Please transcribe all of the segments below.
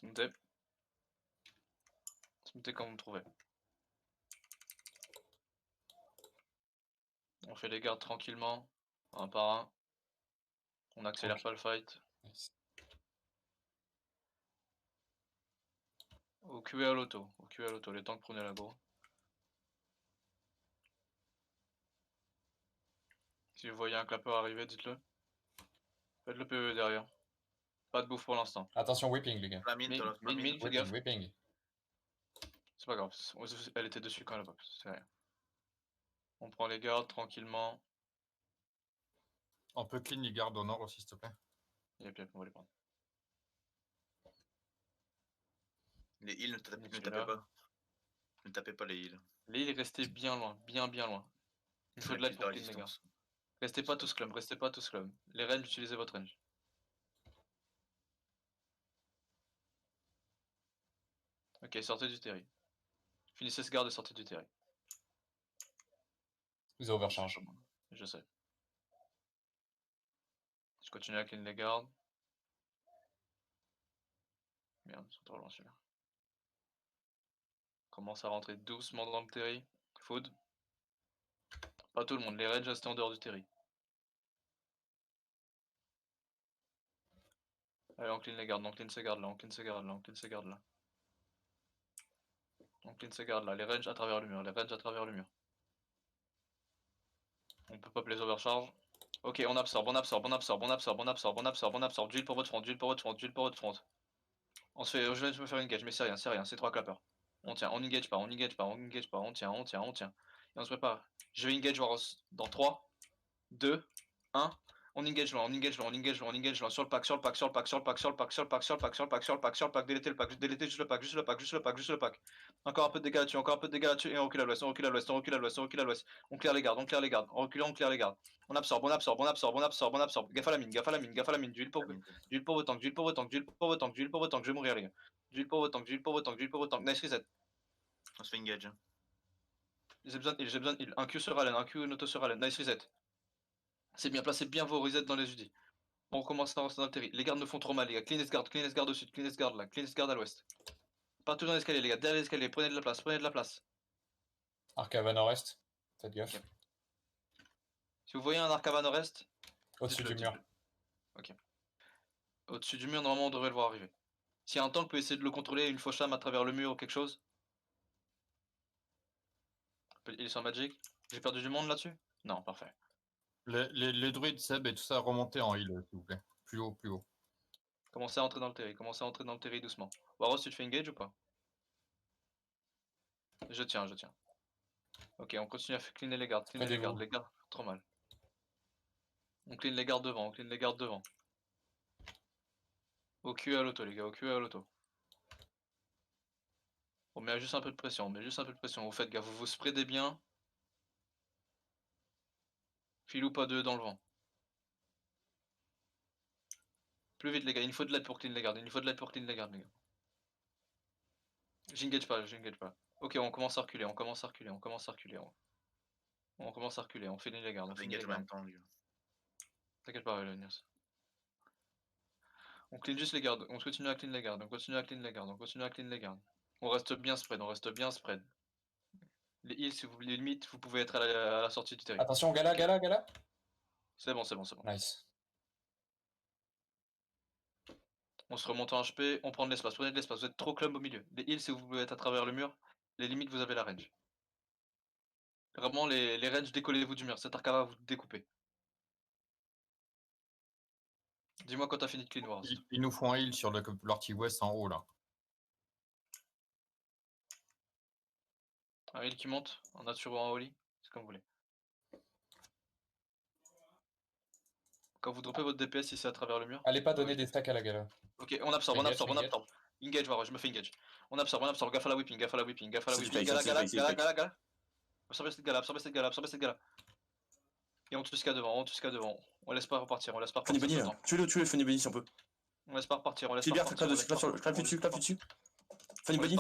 Smootez. Smootez quand vous me trouvez. On fait les gardes tranquillement, un par un. On accélère Ok. pas le fight. Nice. Au QA à l'auto, les tanks prenez l'aggro. Si vous voyez un clapper arriver, dites-le. Faites le PE derrière. Pas de bouffe pour l'instant. Attention, whipping, les gars. La mine, t'as la mine. Fais Whipping, gaffe. whipping. C'est pas grave, elle était dessus quand elle a pop, c'est rien. On prend les gardes tranquillement. On peut clean les gardes au nord aussi, s'il te plaît. Et puis on va les prendre. Les heals, ne celui-là. tapez pas. Ne tapez pas les heals. Les heals, restez bien loin, bien loin. Il faut de l'aide pour clean les gars. Restez pas tous clum, restez pas tous clum. Les ranges, utilisez votre range. Ok, sortez du terry. Finissez ce garde et sortez du terry. Vous avez overcharge. Je sais. Je continue à clean les gardes. Merde, ils sont trop loin celui-là. Commence à rentrer doucement dans le terry. Food. Pas tout le monde, les ranges restez en dehors du terry. Allez, on clean les gardes, on clean ces gardes là, on clean ces gardes là, on clean ces gardes là. On clean ces gardes là, les ranges à travers le mur, les ranges à travers le mur. On peut pop les overcharge. Ok, on absorbe, on absorbe, on absorbe, on absorbe, on absorbe, on absorbe, on absorbe. D'huile pour votre front, d'huile pour votre front, d'huile pour votre front. On se fait, je vais me faire une engage, mais c'est rien, c'est 3 clappers. On tient, on engage pas, on engage pas, on engage pas, on tient, on tient, on tient. Et on se prépare. Je vais engage dans 3, 2, 1. On engage loin, on engage loin, on engage loin, on engage loin. Sur le pack, sur le pack, sur le pack, sur le pack, sur le pack, sur le pack, sur le pack, sur le pack, sur le pack, sur le pack, délétez le pack, délétez juste le pack, juste le pack, juste le pack, juste le pack. Encore un peu de dégâts là-dessus, encore un peu de dégâts là-dessus, et on recule à l'ouest, on recule à l'ouest, on recule à l'ouest, on recule à l'ouest. On clear les gardes, on clear les gardes, en reculant, on clear les gardes. On absorbe, on absorbe, on absorbe, on absorbe, on absorbe. Gaffe à la mine, gaffe à la mine, gaffe à la mine. D'huile pour vos tanks, d'huile pour vos tanks, d'huile pour vos tanks, d'huile pour vos tanks, je vais mourir les gars. D'huile pour vos tanks, d'huile pour vos tanks, d'huile pour vos tanks. Nice reset. On se fait engage. J'ai besoin de heal, j'ai besoin de heal. Un Q sur Allen, un Q auto sur Allen. Nice reset. C'est bien, placez bien vos resets dans les UD. On recommence à rentrer dans le terry. Les gardes me font trop mal, les gars. Cleanest guard au sud, cleanest guard là, cleanest guard à l'ouest. Partout dans l'escalier, les gars. Derrière l'escalier, prenez de la place, prenez de la place. Arcava nord-est. Faites gaffe. Ok. Si vous voyez un Arcava nord-est, Au-dessus du mur. Ok. Au-dessus du mur, normalement, on devrait le voir arriver. S'il y a un tank, peut essayer de le contrôler, une fauche lame à travers le mur ou quelque chose. Il est sur Magic. J'ai perdu du monde là-dessus? Non, parfait. Les druides, Seb et tout ça, remontez en heal, s'il vous plaît. Plus haut, plus haut. Commencez à entrer dans le terry, doucement. Waros, tu te fais engage ou pas? Je tiens. Ok, on continue à cleaner les gardes, les gardes, trop mal. On clean les gardes devant, Au Q à l'auto les gars, au Q à l'auto. On met juste un peu de pression, Vous faites gaffe, vous vous spreadez bien. Filou pas deux dans le vent. Plus vite les gars, il faut de l'aide pour clean les gardes, les gars. J'engage pas. Ok, on commence à reculer, on finit les gardes, T'inquiète pas, Nias. On clean juste les gardes, on continue à clean les gardes, On reste bien spread, Les heals, si vous voulez limite, vous pouvez être à la sortie du terrain. Attention, gala. C'est bon. Nice. On se remonte en HP, on prend de l'espace, prenez de l'espace, vous êtes trop club au milieu. Les heals, si vous voulez être à travers le mur, les limites, vous avez la range. Vraiment, les ranges, décollez-vous du mur, cet arcava, vous découpez. Dis-moi quand t'as fini de clean wars. Ils nous font un heal sur l'arty-west en haut, là. Un heal qui monte, en nature ou en holy, c'est comme vous voulez. Quand vous droppez votre DPS, si c'est à travers le mur. Allez pas donner des stacks à la gala. Ok, on absorbe. Engage, voir, je me fais engage. On absorbe, gaffe à la whipping. Gala. Absorbez cette gala. Et on tue ce qu'il y a devant, On laisse pas repartir, Funny Bunny là, tuez-le Funny Bunny si on peut. On laisse pas repartir, Clap dessus. Funny Bunny.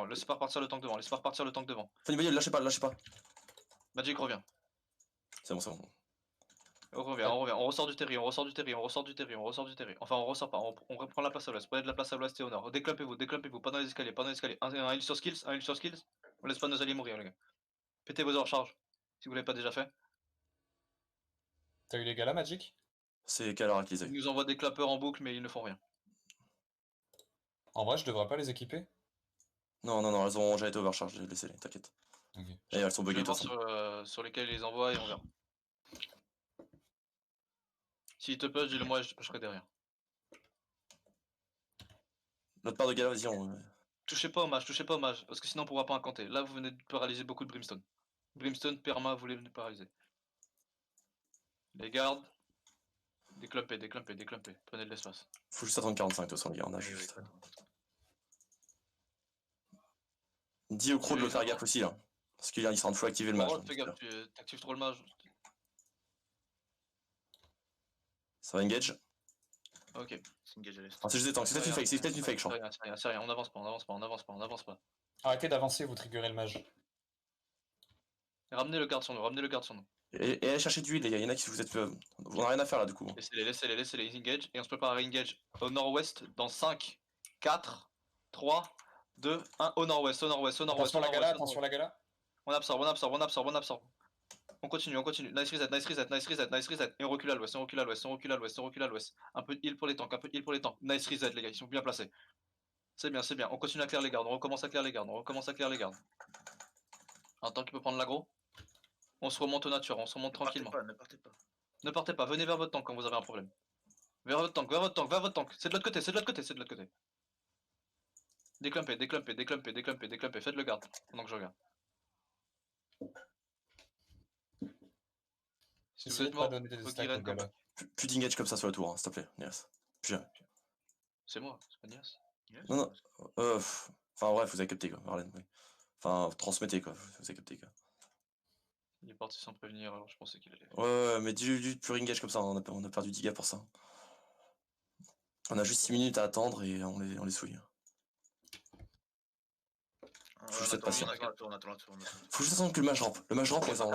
Laisse pas repartir le tank devant, Funny Bunny, lâchez pas. Magic revient. C'est bon. On revient, on ressort du terri, on ressort du terri, on ressort du terri, on ressort du terri. Enfin, on ressort pas, on reprend la place à l'ouest. Prenez de la place à l'ouest et au nord. Déclampez-vous, pas dans les escaliers, pas dans les escaliers. Un heal sur skills, un heal sur skills. On laisse pas nos alliés mourir, les gars. Pétez vos recharges, si vous l'avez pas déjà fait. T'as eu les galas, Magic? C'est Kalara qui les a Ils eu. nous envoient des clappeurs en boucle, mais ils ne font rien. En vrai, je devrais pas les équiper. Non, non, non, elles ont déjà été overcharge, laissez-les, t'inquiète. Ok. Et elles sont Je vais buggées de toute voir façon. sur lesquels ils les envoient et on verra. S'ils te push, dis-le moi, je pusherai derrière. Notre part de gala, vas-y, on... Touchez pas au mage, parce que sinon on pourra pas incanter. Là, vous venez de paralyser beaucoup de Brimstone. Brimstone, Perma, vous les venez de paralyser. Les gardes. Déclampez. Prenez de l'espace. Faut juste attendre 45 de toute façon, les gars, on a Oui, oui, juste... attends. Dis au croc de Oui, le faire ça va. gaffe aussi, là. Parce qu'il sera en full activer le mage. Fais gaffe, tu t'actives trop le mage. Ça va engage. Ok. C'est engage à l'est. Ah, c'est juste des tanks, c'est peut-être une fake, c'est peut-être une fake, je crois. C'est rien, on avance pas. Arrêtez d'avancer, vous triggerez le mage. Ramenez le garde sur nous, Et allez chercher du heal, les gars, il y en a qui vous êtes... On n'a rien à faire là, du coup. Laissez-les, ils engage, et on se prépare à engage au nord-ouest dans 5, 4, 3, 2, 1, au nord-ouest. Attention la gala, attention la gala. On absorbe. On continue. Nice reset. Et on recule à l'ouest. Un peu de heal pour les tanks. Nice reset, les gars, ils sont bien placés. C'est bien. On continue à clear les gardes. On recommence à clear les gardes. Un tank qui peut prendre l'aggro. On se remonte au nature, on se remonte tranquillement. Ne partez pas. Ne partez pas, venez vers votre tank quand vous avez un problème. Vers votre tank. C'est de l'autre côté. Déclampez. Faites le garde pendant que je regarde. Si vous Essayez êtes de pas mort, donner des faut stacks qu'il au gala. Plus d'engage comme ça sur la tour, hein, s'il te plaît, Nias. Plus jamais. c'est moi, c'est pas Nias. Yes, Non, non. Enfin bref, vous avez capté quoi, Marlène, oui. Enfin, transmettez quoi, vous avez capté quoi. Il est parti sans prévenir, alors je pensais qu'il allait. Ouais, mais dis-lui plus engage comme ça, on a perdu 10 gars pour ça. On a juste 6 minutes à attendre et on les souille. Faut juste être patient. On attend. Faut juste attendre que le mage rampe. Le mage rampe, les gens.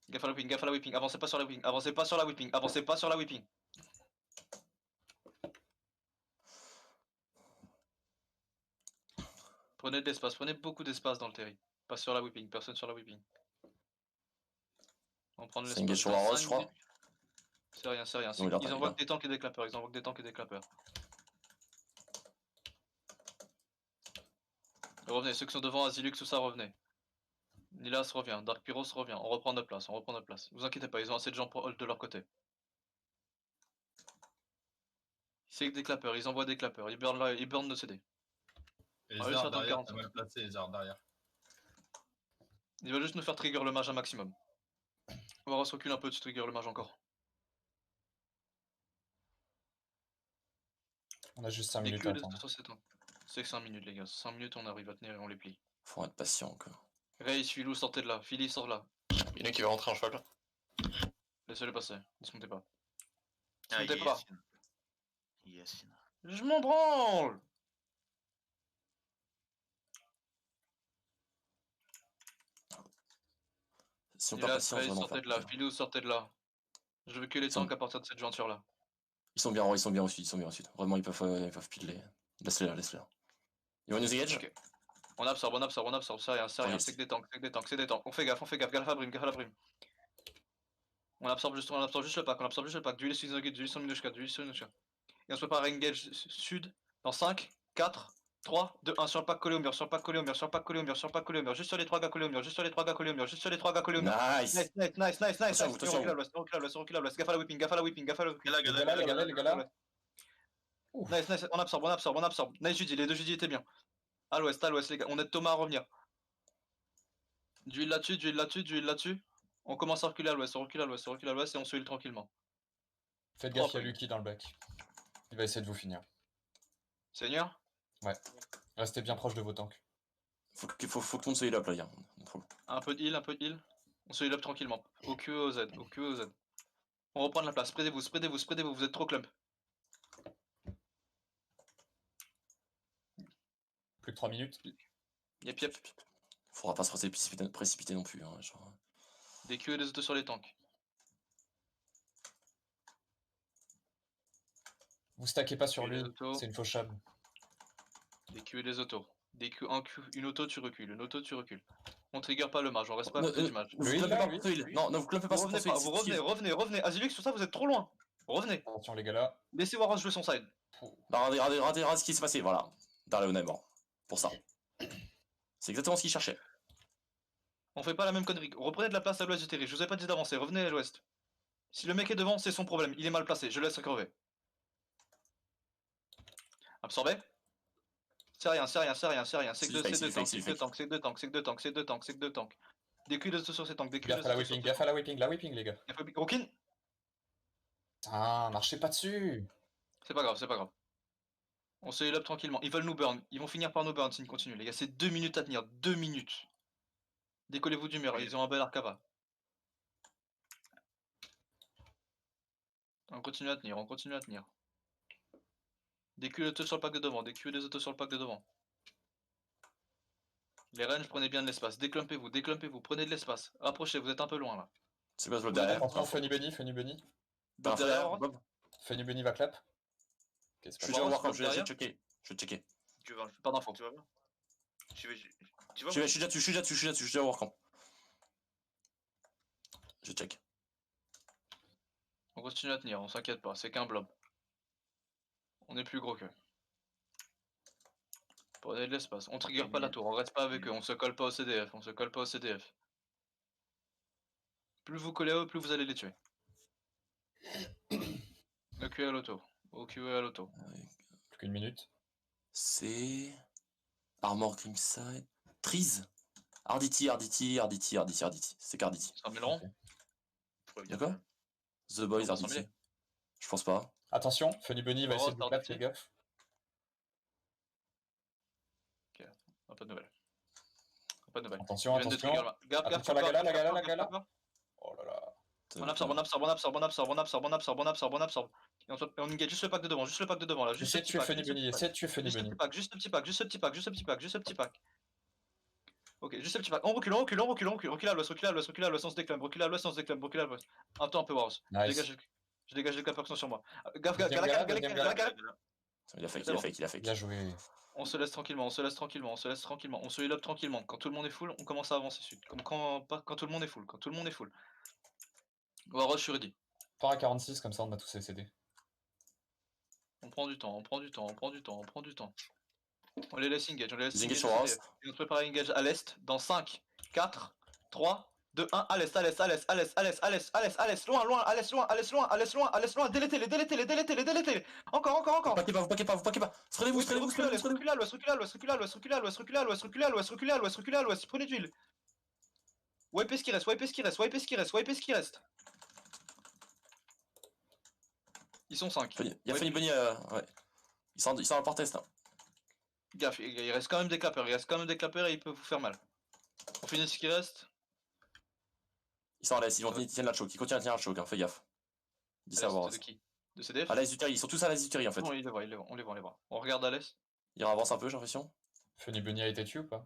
Gaffe à la whipping. Avancez pas sur la whipping. Prenez de l'espace, prenez beaucoup d'espace dans le terri. Pas sur la whipping, personne sur la whipping. On prend de C'est engage l'espace. sur la rose, je crois. C'est rien. Non, il a Ils pas, envoient il que des tanks et des clappeurs. Revenez, ceux qui sont devant, Azilux, tout ça, revenez. Nilas revient, Dark Pyros revient, on reprend notre place. Vous inquiétez pas, ils ont assez de gens pour hold de leur côté. C'est que des clappeurs, ils envoient des clappeurs, ils burnent nos CD. Et Ah les oui, ça arts attend derrière, 40. t'as mal placé les arts derrière. Ils veulent juste nous faire trigger le mage un maximum. On va se reculer un peu, tu trigger le mage encore. On a juste 5 Des minutes queues à de attendre. sur ces temps. C'est que 5 minutes les gars, 5 minutes on arrive à tenir et on les plie. Faut être patient quoi. Race, Philou, sortez de là, Philly sort de là. Il y en a qui va rentrer en cheval. Laissez-le passer, dismontez pas. Ah, Dismontez pas. Yassine. Je m'en branle. Si on perd Nilas, patience, Race, vraiment sortez de là, Philou, sortez de là. Je veux que les tanks à partir de cette jointure là. Ils sont bien au sud, Vraiment, ils peuvent piler. Laisse-les là. Ils vont nous engage. Ok. On absorbe, c'est rien, c'est que des tanks. On fait gaffe, gaffe à la prime. On absorbe juste le pack, d'huile sur Minushka. Et on se prépare à engage sud dans 5, 4, 3, 2, 1 sur le pack collé au mur, juste sur les 3 gars collés au mur, juste sur les 3 gars collés au mur. Nice. Nice. Attention, Et on recule à l'ouest, gaffe à la whipping. Les gala. Ouf. Nice, on absorbe. Nice Judy, les deux Judy étaient bien. À l'ouest les gars, on aide Thomas à revenir. D'huile là-dessus. On commence à reculer à l'ouest, et on se heal tranquillement. Faites gaffe, il y a Propre. Lucky dans le back. Il va essayer de vous finir. Seigneur, Restez bien proche de vos tanks. Faut que tout le monde se heal up là, gars. un peu de heal. On se heal up tranquillement. Au Q et au Z. On reprend de la place. Spreadez-vous, vous êtes trop clump. Plus de 3 minutes. Yep. Faudra pas se précipiter non plus. Hein, genre. Des Q et des autos sur les tanks. Vous stackez pas sur Et les lui, autos. c'est une fausse chab. Des Q et des autos. Des Q, un Q, une auto, tu recules. Une auto, tu recules. On trigger pas le mage, on reste pas à côté du mage. Ne vous Lui, clampez là, pas lui. pour ce heal. Non, ne vous clampez pas Vous pour revenez ce heal. pas, vous revenez, revenez, revenez. Azilux, sur ça, vous êtes trop loin. Revenez. Attention les gars là. Laissez Waros jouer son side. Bah, regardez ce qui s'est passé, voilà. Darléon est mort. Pour ça. C'est exactement ce qu'il cherchait. On fait pas la même connerie. Reprenez de la place à l'ouest du terrain. Je vous ai pas dit d'avancer, revenez à l'ouest. Si le mec est devant, c'est son problème. Il est mal placé, je le laisse crever. Absorbé. C'est rien, c'est rien, c'est rien, c'est rien. C'est que C'est deux du fake, tanks, c'est du c'est que deux fake. tanks, c'est que deux tanks, c'est que deux tanks, c'est que deux tanks, c'est que deux tanks. Des Q de sur ces tanks, des Q de Gaffe à la sur whipping, ces gaffe à la whipping les gars. tanks. Rookin. Putain, marchez pas dessus. C'est pas grave, c'est pas grave. On se heal up tranquillement. Ils veulent nous burn. Ils vont finir par nous burn s'ils continuent. Les gars, c'est 2 minutes à tenir. 2 minutes. Décollez-vous du mur. Ils ont un bel arcava. On continue à tenir. On continue à tenir. Des Q et des autos sur le pack de devant. Des Q et des autos sur le pack de devant. Les ranges, prenez bien de l'espace. Déclumpez-vous, déclumpez-vous. Prenez de l'espace. Rapprochez, vous êtes un peu loin là. C'est quoi ce bloc derrière? Attention, Funny Bunny, Funny Bunny. T'as un feu derrière, Bob? Funny Bunny va clap. Ok, c'est Je pas suis grave. déjà au warcamp, je vais derrière. checker. Je vais checker. Tu vas Pas d'infos. Tu vas bien? Tu vas Je suis déjà dessus, je suis déjà dessus, je suis déjà au warcamp. Je check. On continue à tenir, on s'inquiète pas. C'est qu'un blob. On est plus gros qu'eux. Prenez de l'espace. On trigger pas la tour. On reste pas avec eux. On se colle pas au CDF. On se colle pas au CDF. Plus vous collez à eux, plus vous allez les tuer. OQ à l'auto. OQ à l'auto. Plus qu'une minute. C'est... Armor Ringside. Trees. RDT. C'est qu'RDT. 100 000 ronds. Pourquoi Y'a quoi? The Boys On va s'en RDT. mêler. Je pense pas. Attention, Funny Bunny va Oh, essayer de vous clap, RDT. fais gaffe. Un peu de nouvelles. Pas de nouvelles. Attention, Ils viennent de attention. trigger là. Gaffe, gaffe, Attention, la gaffe, gala, gaffe, la gala, gaffe, la gala. gaffe. Oh là là. On absorbe, on absorbe, on absorbe, on absorbe, on absorbe, on absorbe, on absorbe, on absorbe. Et on engage juste le pack de devant, juste le pack de devant là, juste Essayez le de petit tuer pack. Funny Juste le Bunny, petit pack. essayez de tuer Funny Juste le Bunny. petit pack, juste le petit pack, juste le petit pack, juste le petit pack, juste le petit pack. Ok, juste le petit pack. On recule, on recule, on recule, on recule. Recule à l'ouest, recule à l'ouest, recule à l'ouest, on se déclame, recule à l'ouest, on se déclame, recule à l'ouest. Un temps un peu Wars. Nice. Je dégage les clapeurs qui sont sur moi. Gaffe, gaffe, Deuxième gala, gala, gala, deuxième gala, gala. gala. Il a fake, C'est il a bon. fake, il a fake. Bien joué. On se laisse tranquillement, on se laisse tranquillement, on se laisse tranquillement. On se heal up tranquillement. Quand tout le monde est full, on commence à avancer sud. Comme quand tout le monde est full, quand tout le monde est full. Waros, je suis ready. Part à 46, comme ça on a tous les CD. On prend du temps, on prend du temps, on prend du temps, on prend du temps. On les laisse engage, on les laisse Ils engage engage sur au Waros. CDF. Et on se prépare à engage à l'est dans 5, 4, 3, 2, 1, à l'est, à l'est, à l'est, à l'est, à l'est, à l'est, à l'est, à l'est, loin, loin, à l'est, loin, à l'est, loin, à l'est, loin, à l'est, loin, délétez-les, délétez-les, délétez-les, délétez-les. Encore, encore, Vous encore. paquez pas, vous paquez pas, vous paquez pas. Prenez-vous, Oui, prenez-vous, recule à l'est, prenez-vous. recule à l'ouest, recule à l'ouest, recule à l'ouest, recule à l'ouest, recule à l'ouest, recule à l'ouest, recule à l'ouest, recule à l'ouest, prenez d'huile. Wipe ce qui reste, wipe ce qui reste, wipe ce qui reste, wipe ce qui reste. Ils sont 5. Il y a Funny Bunny, ouais. Ils sont dans le port-test. Hein. Gaffe, il reste quand même des clappers, il reste quand même des clappers et ils peuvent vous faire mal. On finit ce qui reste. Ils sont à l'aise, ils tiennent la choke. Ils continuent à tenir la choke, hein. Fais gaffe. Dis ça à De Waros. qui? De CDF? À l'aise du terrain, ils sont tous à l'aise du terrain en fait. Non, il les voit, il les voit, on les voit, on les voit. On regarde à l'est. Ils avancent un peu, j'ai l'impression. Funny Bunny a été tué ou pas?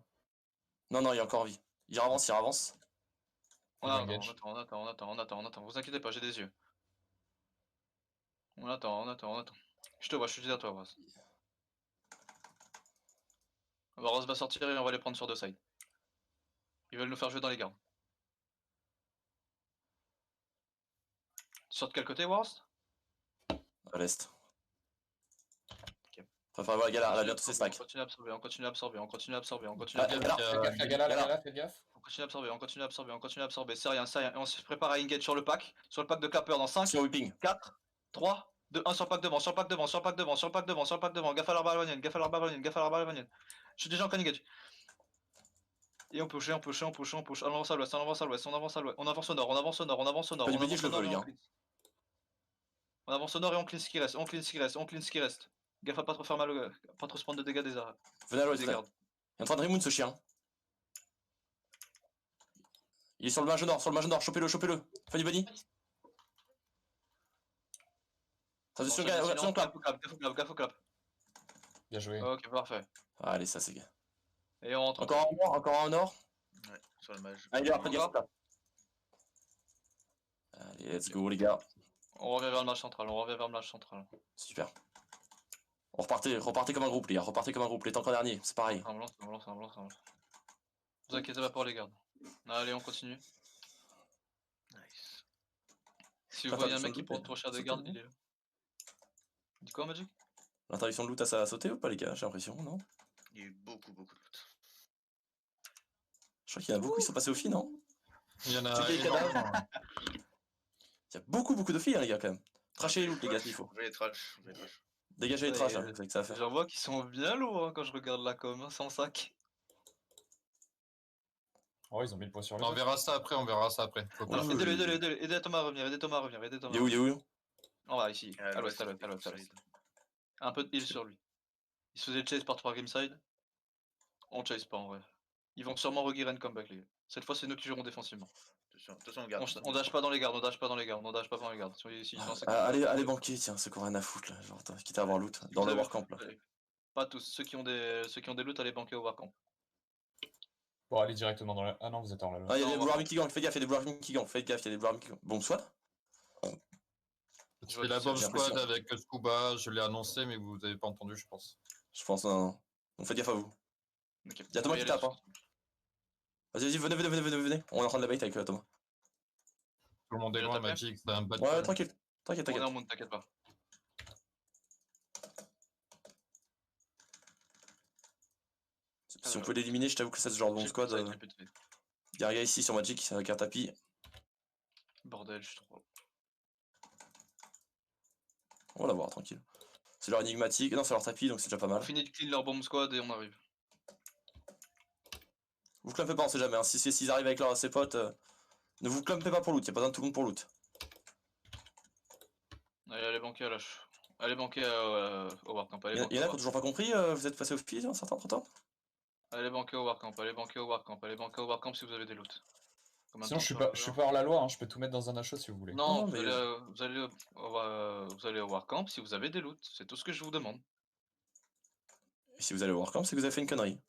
Non, non, il est encore en vie. Il avance, il avance. On Il attend, engage. on attend, on attend, on attend, on attend. Vous inquiétez pas, j'ai des yeux. On attend, on attend, on attend. Je te vois, je suis derrière toi, Waros. Waros va sortir et on va les prendre sur deux sides. Ils veulent nous faire jouer dans les gardes. Sur de quel côté, Waros? À l'est. Ok. Enfin, voilà, gala, elle a bientôt ses stacks. On continue à absorber, on continue à absorber, on continue à absorber, on continue Ah, à absorber. gala. Fais gaffe, la gala, la gala, fais gaffe. On continue à absorber, on continue à absorber, on continue à absorber. C'est rien, c'est rien. Et on se prépare à engage sur le pack de clapper dans 5, Sur whipping. 4, 3, 2, 1 sur le pack devant, sur le pack devant, sur le pack devant, sur le pack devant, sur le pack devant. Gaffe à l'arbre albanienne, gaffe à l'arbre albanienne, gaffe à l'arbre albanienne. Je suis déjà en engage. Et on push, on push, on push, on push. On avance à l'ouest, on avance à l'ouest, on avance à l'ouest. On avance au nord, on avance au nord, on avance au nord. Pas du On petit, avance je au le nord veux, et les on gars. cleanse. On avance au nord et on clean ce qui reste, on clean ce qui reste, on clean ce qui reste. Gaffe à pas trop faire mal, pas trop se prendre de dégâts des arts. Venez à l'ouest, Des là. gardes. Il est en train de remoon ce chien. Il est sur le mage nord, chopez-le, chopez-le. Funny Bunny. Attention, gars, attention, clap. Gaffe au clap. Bien joué. Ok, parfait. Allez, ça c'est gars. Et on rentre. Encore un au nord, encore un au nord. Ouais, sur le mage. Allez, après, Encore. gaffe. Allez, let's go, les gars. On revient vers le match central, on revient vers le match central. Super. Repartez comme un groupe, les gars. Repartez comme un groupe. Les tanks en dernier, c'est pareil. C'est un blanc, c'est un blanc, c'est un blanc, c'est un blanc. Vous inquiétez pas pour les gardes. Allez, on continue. Nice. Si vous Attends, voyez un sur mec le qui loot, prend là. trop cher de Sauter, garde, non il est là. Dis quoi, Magic? L'interdiction de loot, ça a sauté ou pas, les gars? J'ai l'impression, non? Il y a eu beaucoup de loot. Je crois qu'il y en a beaucoup qui sont passés au filles, non? Il y en Checker a les cadavres. énormément. Hein. Il y a beaucoup de filles, hein, les gars, quand même. Trashez les loot, les gars, s'il faut. Je vais les trash. Dégagez les Ouais, trash, là, c'est que ça à faire. J'en vois qui sont bien lourds hein, quand je regarde la com, hein, sans sac. Oh, ils ont mis le poids sur les On autres. verra ça après, on verra ça après. Faut pas- Alors, Oui, aidez Thomas à revenir, aidez Thomas à revenir, aidez Thomas. Il est où? En bas, ici, À à l'ouest, à l'ouest, l'ouest, à l'ouest, à Grimside. l'ouest. Un peu de heal sur lui. Il se faisait chase par 3 Grimside. On chase pas en vrai. Ils vont sûrement regear and comeback les gars. Cette fois c'est nous qui jouerons défensivement. Attention, on garde. On dash pas dans les gardes, on dash pas dans les gardes, on dash pas dans les gardes. Si, dans 50 Allez banquer, tiens, ceux qui ont rien à foutre, là. Genre, quitte à avoir loot. Dans Vous le avez- warcamp, là. allez. Pas tous, ceux qui ont des loots, allez banquer au warcamp. Bon, allez directement dans la... Ah non, vous êtes hors la loi. Ah, il y a Non, des on va Warming qui gang, fais gaffe, il y a des Warming qui gang, faites gaffe, il y a des Warming qui gang. Bon, soit. Je vois C'est la qui bomb c'est, j'ai squad l'impression. avec Scuba, je l'ai annoncé, mais vous avez pas entendu, je pense. Je pense, non. Donc faites gaffe à vous. Ok. Il y a Thomas On va y qui aller tape, hein. Vas-y, venez. On est en train de la bait avec Thomas. Tout le monde est Il a loin, tapé Magic, c'est un bad Ouais, call. tranquille. On est en T'inquiète. monde, t'inquiète pas. Si on peut l'éliminer, je t'avoue que c'est ce genre de bon J'ai squad. plus de side, j'ai plus de side. Il y a un gars ici sur Magic avec un tapis. Bordel, je suis trop. On va l'avoir, tranquille. C'est leur énigmatique. Non, c'est leur tapis, donc c'est déjà pas On mal. finit de clean leur bomb squad et on arrive. Vous clumpez pas, on sait jamais. Hein. S'ils arrivent avec ses potes, ne vous clumpez pas pour loot. Y'a pas besoin de tout le monde pour loot. Allez banquer à l'âge. Allez banquer au warcamp. Il y en a qui ont toujours pas compris, vous êtes passé au pied, certains entre temps. Allez banquer au warcamp, allez banquer au warcamp, allez banquer au warcamp si vous avez des loots. Combien de Sinon, temps je suis sur le pas, je suis serveur pas hors la loi, hein. Je peux tout mettre dans un achat si vous voulez. Non, Non, vous, mais- allez au warcamp si vous avez des loots. C'est tout ce que je vous demande. Et si vous allez au Warcamp, c'est que vous avez fait une connerie.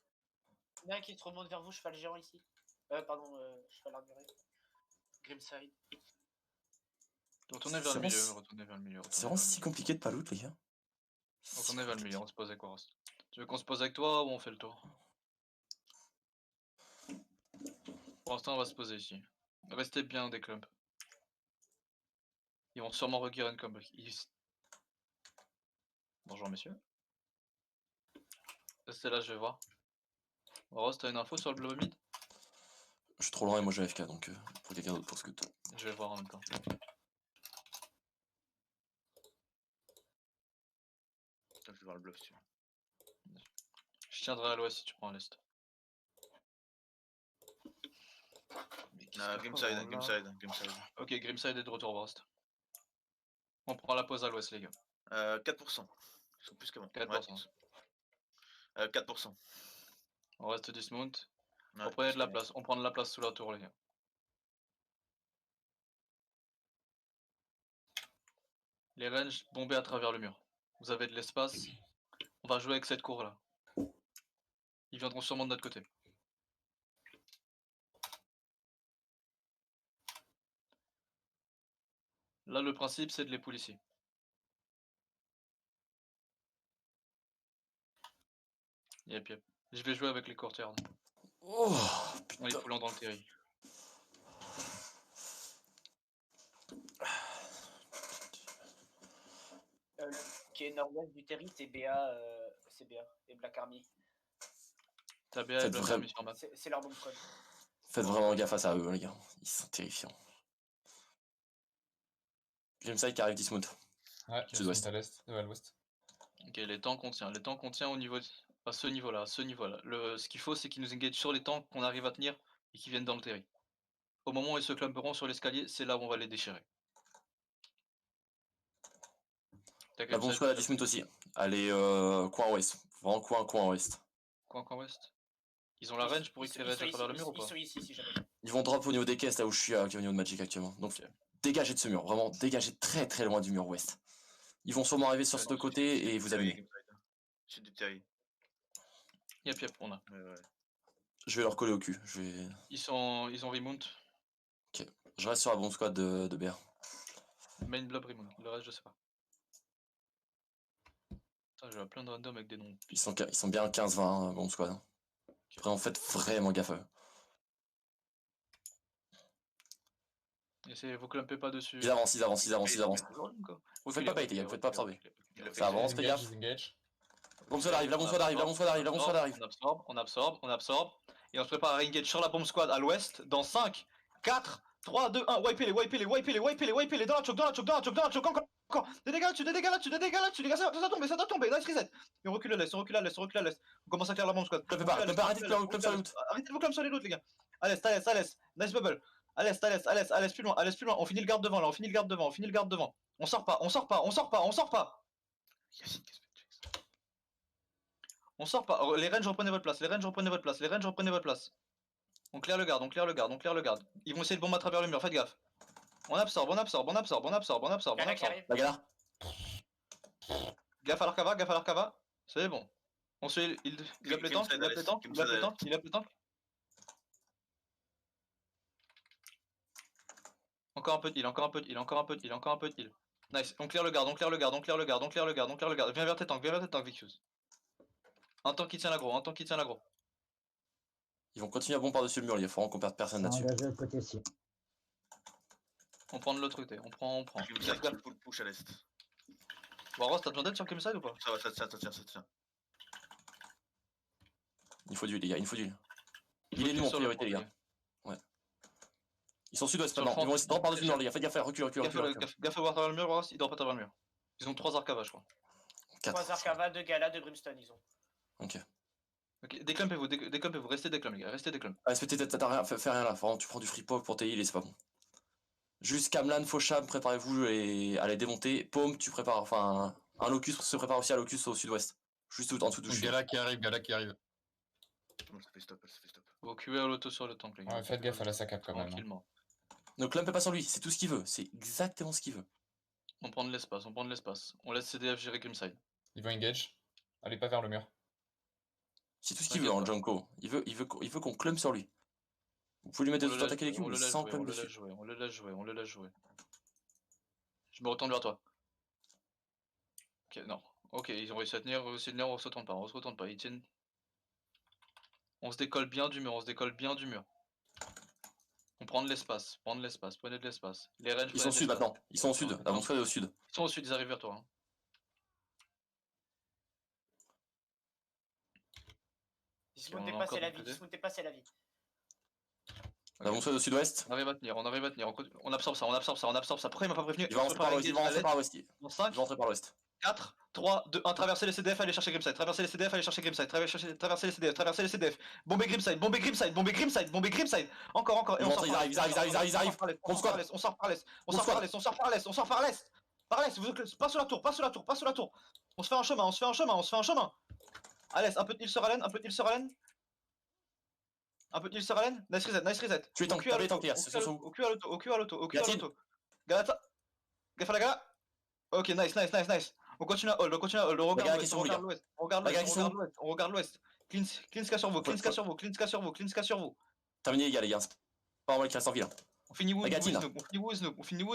Il y en a un qui se remonte vers vous, cheval géant ici. Pardon, cheval armuré. Grimside. Retournez vers le milieu, retournez vers le milieu. C'est vraiment si compliqué de pas loot, les gars. Retournez vers le milieu, on se pose avec Waros. Tu veux qu'on se pose avec toi ou on fait le tour? Pour l'instant, on va se poser ici. Restez bien des clumps. Ils vont sûrement regear and comeback. Bonjour messieurs. Restez là, je vais voir. Waros, t'as une info sur le blow mid? Je suis trop loin et moi j'ai AFK, donc pour quelqu'un d'autre pour scout. Je vais voir en même temps. Je vais voir le bluff si tu veux. Je tiendrai à l'ouest si tu prends à l'est. Grimside. Ok, Grimside est de retour au Brest. On prend la pause à l'ouest, les gars. 4%. Ils sont plus qu'avant. 4%. 4%. On reste dismount. Ouais, On prenait de la parce place. On prend de la place sous la tour, les gars. Les ranges bombés à travers le mur. Vous avez de l'espace. On va jouer avec cette cour là. Ils viendront sûrement de notre côté. Là, le principe, c'est de les pull ici. Yep. Je vais jouer avec les courtiers. Oh On est putain. poulant dans le terri. Qui est nord-ouest du Terry, c'est BA, et Black Army. T'as bien Faites Black vraiment- Army sur map. C'est leur bomb code. Faites vraiment gaffe à ça, eux, les gars. Ils sont terrifiants. Grimside qui arrive Dismount. Ouais, Sud-ouest. à l'est, à l'ouest. Ok, les tanks on tient. Les tanks on tient au niveau à ce niveau-là, Ce qu'il faut, c'est qu'ils nous engagent sur les tanks qu'on arrive à tenir et qu'ils viennent dans le terri. Au moment où ils se clumperont sur l'escalier, c'est là où on va les déchirer. La bombe squad à Dismount aussi. Allez, coin ouest. Vraiment coin ouest. Coin ouest. Ils ont la range pour éclairer à travers le mur ou pas? Ils sont ici, si jamais. Ils vont drop au niveau des caisses, là où je suis, au niveau de Magic actuellement. Donc, Ok. dégagez de ce mur. Vraiment, dégagez très loin du mur ouest. Ils vont sûrement arriver sur ce côté et vous abîmer. Sud du Terry. Yep, on a. Ouais. Je vais leur coller au cul. Ils ont remount. Je reste sur la bombe squad de BR. Main blob remount. Le reste, je sais pas. Ah, j'ai plein de random avec des noms. Ils sont bien 15-20, bon squad. Hein. Après, en fait, vraiment gaffe à eux. Essayez, vous clumpez pas dessus. Ils avancent. Vous faites pas bait, les gars, vous faites pas absorber. Ça avance, fais gaffe. Disengage. Bombe squad arrive, la bombe squad arrive. On absorbe. Et on se prépare à engage sur la bombe squad à l'ouest dans 5, 4, 3, 2, 1. Wipez-les dans la choke, encore. Des dégâts là-dessus, ça doit tomber, nice reset. Et on recule à l'est. On commence à clair la bombe squad. Clumpez pas, arrêtez de clump sur les routes. Arrêtez de vous clump sur les routes, les gars. À l'est. Nice bubble. À l'est, plus loin. On finit le garde devant là, On sort pas. On sort pas. Les ranges, reprenez votre place. On clear le garde. Ils vont essayer de bomber à travers le mur, faites gaffe. On absorbe. Gala qui arrive. La galère. Gaffe à l'arcava. C'est bon. On se fait. Il a le tank. Encore un peu de heal. Nice. On clear le garde. Viens vers tes tanks, Vicus. Un tank qui tient l'aggro. Ils vont continuer à bomber par-dessus le mur, il faut vraiment qu'on perde personne là-dessus. Engagé de l'autre côté aussi. On prend de l'autre côté. On prend. Crimside qui full push à l'est. Waros, t'as besoin d'aide sur Crimside ou pas? Ça va, ça tient. Il faut du, les gars, Il est nous en priorité, les gars. Ouais. Ils sont sud-ouest maintenant, ils vont essayer de drop par-dessus le mur, les gars. Faites gaffe, recule. Gaffe à voir travers le mur, Waros, il dort pas travers le mur. Ils ont 3 arcavas, je crois. 3 Arcava, 2 Gala, 2 Brimstone, ils ont. Ok. Déclumpez-vous, restez déclump, les gars, T'as rien, fais rien là, vraiment, tu prends du free pop pour tes heals et c'est pas bon. Juste Kamlan, Faucham, préparez-vous à les démonter. Paume, tu prépares, enfin, un locus se prépare aussi à locus au sud-ouest. Juste en dessous d'où je suis. Gala qui arrive. Elle se fait stop. Vous QA à l'auto sur le tank, les gars. Ouais, faites gaffe à la saccade quand même. Hein. Tranquillement. Ne clumpez pas sur lui, c'est tout ce qu'il veut, c'est exactement ce qu'il veut. On prend de l'espace. On laisse CDF gérer Grimside. Ils vont engage. Allez pas vers le mur. C'est tout ce qu'il veut en Junko. Il veut qu'on clump sur lui. Vous pouvez lui mettre des attaquer les cubes, mais sans clump dessus. On le laisse jouer. Je me retourne vers toi. Ok, non. Ok, ils ont réussi à tenir, on se retourne pas, ils tiennent. On se décolle bien du mur, On prend de l'espace, prenez de l'espace. Les ranges, Ils sont au sud maintenant, ils sont au sud, la montre est au sud. Ils sont au sud, ils arrivent vers toi. Hein. Ils se font dépasser la vie, La montre est au sud-ouest. On arrive à tenir, on absorbe ça. Pourquoi il m'a pas prévenu? Ils vont rentrer par l'ouest, Dans 5, 4, 3, 2, 1, traversez les CDF, allez chercher Grimside, traversez les CDF, bombez Grimside, encore, et on sort par l'est. Ils arrivent, On sort par l'est, pas sur la tour, on se fait un chemin, à l'est, un peu de heal sur Allen, nice reset, Tu es tank, t'as les tanks, les gars, c'est sur au cul à l'auto, Galata, gaffe à la gala. Ok, nice. On continue à hold, on regarde l'ouest. Cleanska sur vous. Terminé, les gars, c'est pas moi qui reste en vie là. On finit with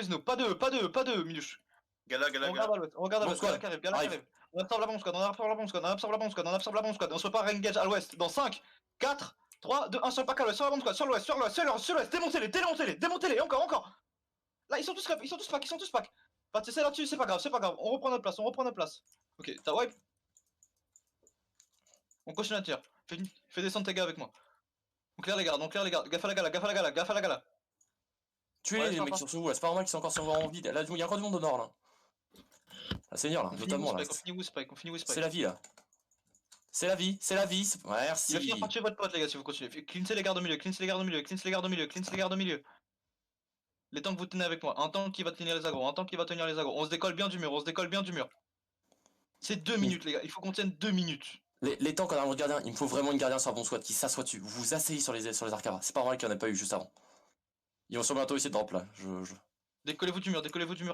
Noob. Pas de Miluche. Gala. On regarde à l'ouest, Gala qui arrive. On absorbe la bombe squad, on se prépare à engage à l'ouest dans 5, 4, 3, 2, 1, sur le pack à l'ouest, sur la bombe squad, sur l'ouest, démontez-les, encore. Là, ils sont tous pack. Bah, c'est là-dessus, c'est pas grave, on reprend notre place. Ok, t'as wipe. On continue à tirer. Fais descendre tes gars avec moi. On clear les gardes, gaffe à la gala. Tuez les mecs sur ce c'est pas normal qu'ils sont encore sur en vide. Là, il y a encore du monde au nord là. La seigneur là, notamment là. On finit with spike. C'est la vie là. C'est la vie. Ouais, merci. Il va finir par tuer votre pote, les gars, si vous continuez. Cleansez les gardes au milieu. Les tanks que vous tenez avec moi. Un tank qui va tenir les agros. On se décolle bien du mur. C'est 2 minutes, les gars. Il faut qu'on tienne 2 minutes. Les tanks en arme de gardien, il me faut vraiment une gardien sur un bon squad qui s'assoit dessus. Vous vous asseyez sur les arcavas. C'est pas normal qu'il n'y en ait pas eu juste avant. Ils vont sûrement bientôt essayer de drop là. Décollez-vous du mur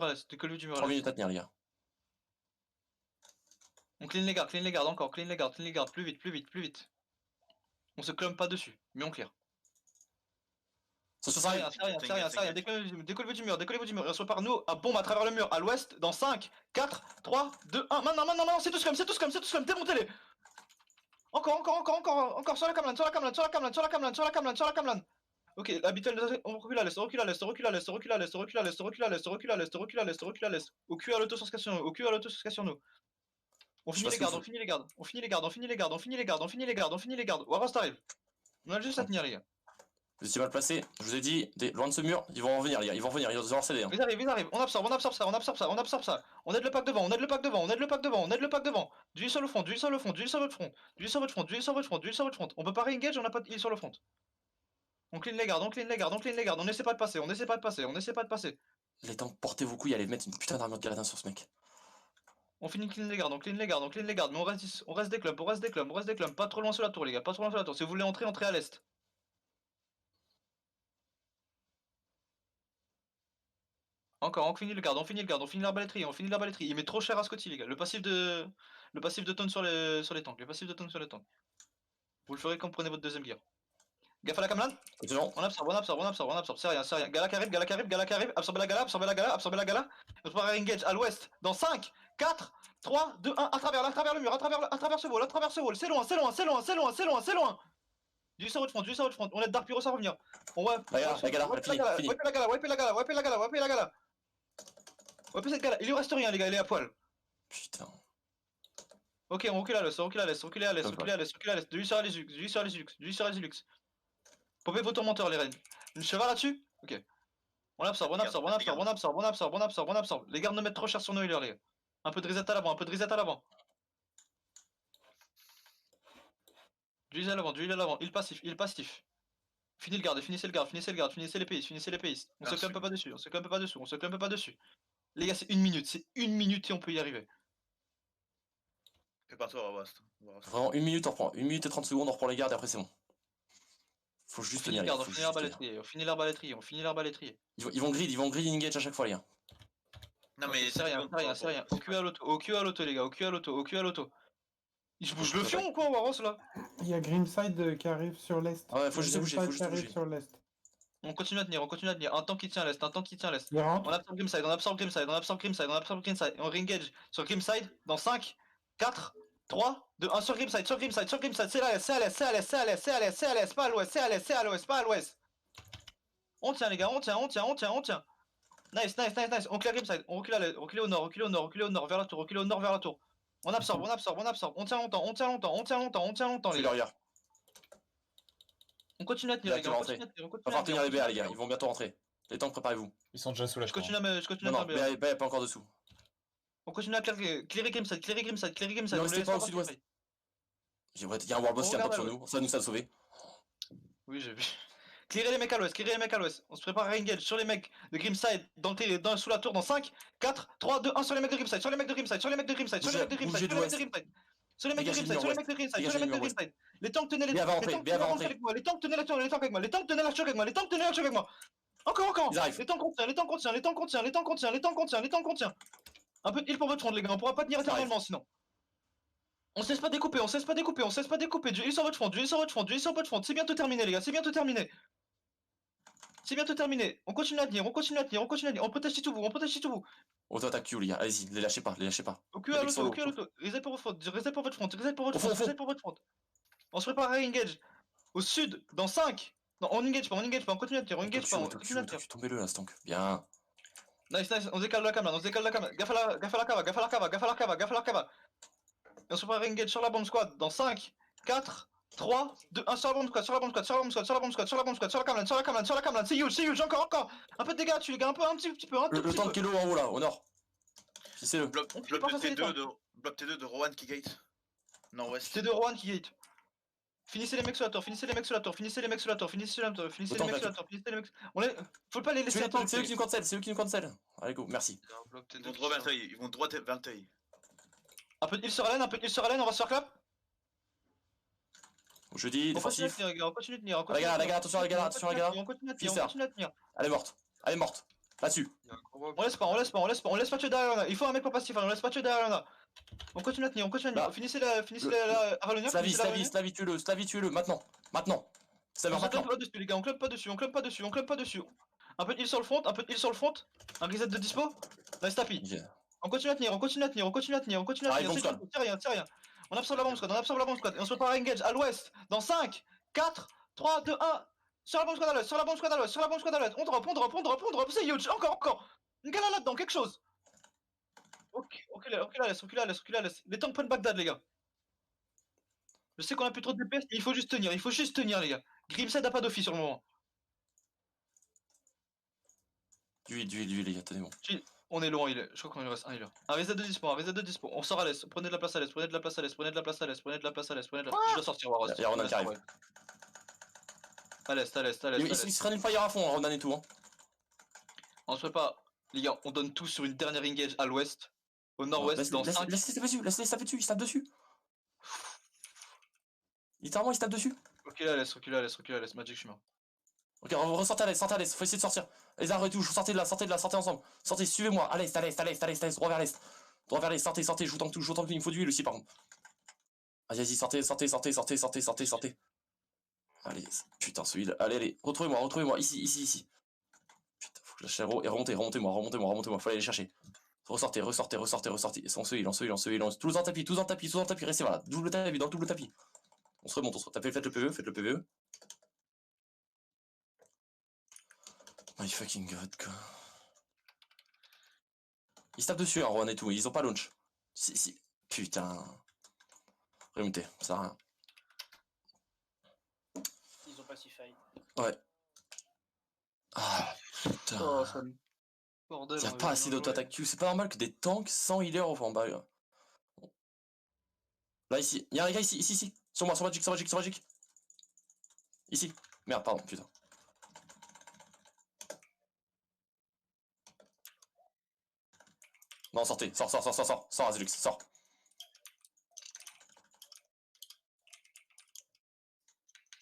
à l'est. 3 minutes à tenir, les gars. On clean les gardes encore. Clean les gardes. Plus vite. On se clump pas dessus, mais on clear. Attention, C'est ça rien, arrive. c'est rien, c'est rien, c'est rien. T'inquiète. Décollez-vous du mur, décollez-vous du mur. Et on se prépare nous à bombe à travers le mur à l'ouest dans 5, 4, 3, 2, 1. Maintenant, c'est tous comme, démontez-les. Encore, sur la camelane, sur la camelane, sur la camelane, sur la camelane, sur la camelane, sur la camelane. Ok, habituel, on recule à l'est, on recule à l'est, on recule à l'est, on recule à l'est, on recule à l'est, on recule à l'est, on recule à l'est, on recule à l'est, on recule à l'est. Au cul à l'auto sur ce au cul à l'auto sur nous. On Je sais finit pas les ce que gardes, vous on finit les gardes, on finit les gardes, on finit les gardes, on finit les gardes, on finit les gardes, on finit les gardes. Waros t'arrive. On a juste à tenir les gars. Vous étiez mal placé. Je vous ai dit, loin de ce mur, ils vont revenir, les gars. Ils vont revenir, ils vont devoir céder. Hein. Ils arrivent, on absorbe ça. On aide le pack devant, on aide le pack devant. D'huile sur le front, d'huile sur votre front. D'huile sur votre front. On peut pas re-engage, on a pas d'huile sur le front. On clean les gardes, on essaie pas de passer. Les tanks, portez vos couilles, allez mettre une putain d'armure de galadin sur ce mec. On finit de clean les gardes, mais on reste des clubs, pas trop loin sur la tour les gars, Si vous voulez entrez à l'est. Encore, on finit l'arbalétrie, Il met trop cher à Scotty les gars. Le passif de tonne sur les tanks, Vous le ferez quand vous prenez votre deuxième gear. Gaffe à la camelane. Attention. On absorbe, c'est rien. Gala qui arrive, absorbez la gala. On se prépare à engage à l'ouest, dans 5, 4, 3, 2, 1, à travers le mur, à travers ce wall, c'est loin. Du sur votre front, on aide Dark Pyros à revenir. On va. La gala, fini. Wipe la gala. Wipe cette gala, il lui reste rien les gars, il est à poil. Putain. Ok, on recule à l'est. De lui sur les Ilux. Popez vos tourmenteurs les reines. Une cheval là-dessus. Ok. On absorbe. Les gardes ne mettent trop cher sur nos healers les gars. Un peu de reset à l'avant. D'huile à l'avant. Il passif. Finissez le garde, finissez les pays. On se clumpe pas dessus. Les gars, c'est 1 minute et on peut y arriver. Prépare-toi, Ravast. Vraiment, 1 minute, on reprend. 1 minute et 30 secondes, on reprend les gardes et après c'est bon. Faut juste tenir. On finit l'arbalétrier. Ils vont grid engage à chaque fois, les gars. Non, mais c'est rien. Au cul à l'auto, les gars, au cul à l'auto. Il se bouge le fion ou quoi, Waros là? Il y a Grimside qui arrive sur l'est. Ah ouais, faut juste bouger, Grimside qui arrive sur l'est. On continue à tenir. Un tank qui tient à l'est, Il rentre. On absorbe Grimside. Et on re-engage sur Grimside dans 5, 4, 3, 2, 1 sur Grimside. C'est à l'est, pas à l'ouest. On tient les gars, on tient. Nice. On clear Grimside. On recule au nord, vers la tour. On absorbe. On tient longtemps les C'est gars. leur On continue à tenir les gars. Va falloir tenir les BA, les gars. Ils vont bientôt rentrer. Les tanks, préparez-vous. Ils sont déjà sous la Je continue à Non, tenir. BA est pas encore dessous. On continue à clearer Grimside. Ne restez pas au sud-ouest. Il y a un Warboss qui a pop sur nous. Ça nous a sauvés. Oui, j'ai vu. Clearer les mecs à l'ouest. On se prépare à engage sur les mecs de Grimside sous la tour dans 5, 4, 3, 2, 1 sur les mecs de Grimside. Les tanks tenaient la tour avec moi. Encore. Ils arrivent. Les tanks contiennent. Un peu de heal pour votre front les gars, on pourra pas tenir éternellement sinon. On se laisse pas découper. Du heal sur votre front. C'est bientôt terminé les gars, On continue à tenir. On protège tout vous. Auto-attaque Q, les gars. Allez-y, les lâchez pas. Au cul à l'auto. Reset pour votre front. On se prépare à engage. Au sud, dans 5. Non, on engage pas, on continue à tirer, Tombez-le là, ce tank. Bien. Nice, on décale la caméra, Gaffe à la cava. Et on se prépare à engage sur la bombe squad dans 5, 4, 3, 2, 1 sur la bombe squad, sur la camelane, c'est huge, encore. Un peu de dégâts dessus les gars, un petit peu, Le tank qui est low en haut là, au nord. Fissez-le. Bloc T2 de Rowan qui gate. Nord-ouest. C'est de Rowan qui gate. Finissez les mecs sur la tour. Faut pas les laisser attendre. C'est eux qui nous cancel. Allez, go, merci. Ils vont droit Vinteuil. Ils vont droit Vinteuil. Un peu de heal sur Hélène, on va se faire clap. Jeudi, défensif. On continue de tenir. La gala, attention la gala. On continue à tenir. Elle est morte. Là-dessus. On laisse pas tuer derrière là. Il faut un mec pour passif, on laisse pas tuer derrière là. On continue à tenir. Là. Finissez la Avalonia. Slavie, tuez-le, maintenant. Ça On va se club maintenant. pas dessus, les gars, on club pas dessus, on club pas dessus, on club pas dessus. Un peu de heal sur le front, un peu de heal sur le front. Un reset de dispo. Nice tapis. Yeah. On continue à tenir, on continue à tenir, on continue à tenir, on continue à Arrive, tenir. bomb C'est tout, c'est rien, c'est rien. On absorbe la bombe squad, on absorbe la bombe squad. Et on se prépare à engage à l'ouest. Dans 5, 4, 3, 2, 1. Sur la bombe squad à l'ouest, sur la bombe squad à l'ouest, sur la bombe squad à l'ouest. On drop, on drop, on drop, on drop. C'est huge, encore, encore. Une gala là-dedans, quelque chose. Ok, recule à l'est, recule à l'est, recule à l'est. Les tanks prennent Bagdad, les gars. Je sais qu'on a plus trop de DPS, mais il faut juste tenir, les gars. Grimside a pas d'office sur le moment. Du heal, les gars, tenez bon. On est loin, je crois qu'on lui reste un healer. Un reset de dispo, un reset de dispo. On sort à l'est, prenez de la place à l'est, prenez de la place à l'est, prenez de la place à l'est, prenez de la place à l'est, prenez de la place. Je dois sortir, Waros. Y'a Ronan qui arrive. À l'est, à l'est, à l'est, à Il l'est. se traîne fire à fond, Ronan et tout. Hein. On se prépare. Les gars, on donne tout sur une dernière engage à l'ouest. Au nord-ouest, dans 5. Laisse-les taper dessus, laisse-les taper dessus, il se tape dessus. Littéralement, il se tape dessus. Recule à l'est, recule à l'est, recule à l'est. Magic, je suis mort. Ok, ressortez à l'est, faut essayer de sortir. Les arbres et tout, sortez de là, sortez ensemble. Sortez, suivez-moi, à l'est, droit vers l'est. Droit vers l'est, sortez, je vous tank tout, il me faut du heal aussi par contre. Vas-y, sortez. Allez, putain, ce heal. Allez, retrouvez-moi, ici. Putain, faut que je lâche l'aéro et remontez-moi, faut aller les chercher. Ressortez. On se heal. Tous en tapis, restez voilà. Double tapis, dans le double tapis. On se remonte, faites le PVE. My fucking god, quoi. Ils se tapent dessus, hein, Rohan et tout, ils ont pas launch. Si. Putain. Remontez, ça sert à rien. Ils ont pas si failli. Ouais. Ah, putain. Oh, ça me. Bordel. Y'a pas assez d'auto-attaque Q, c'est pas normal que des tanks sans healer en bas. Là, ici, y'a un gars ici. Sur moi, sur Magic. Ici. Merde, pardon, putain. Non, sortez, sors, Azulux, sors.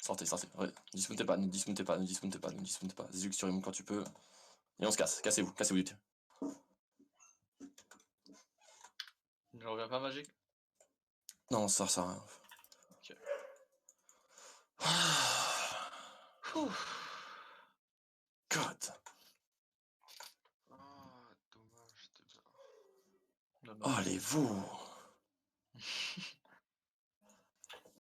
Sortez, ouais. Ne dismontez pas. Azulux, tu remontes quand tu peux. Et on se casse, cassez-vous vite. Je reviens pas Magic. Non, ça sert à rien. Ok. God. Ah, dommage, c'était bien. Oh, allez-vous.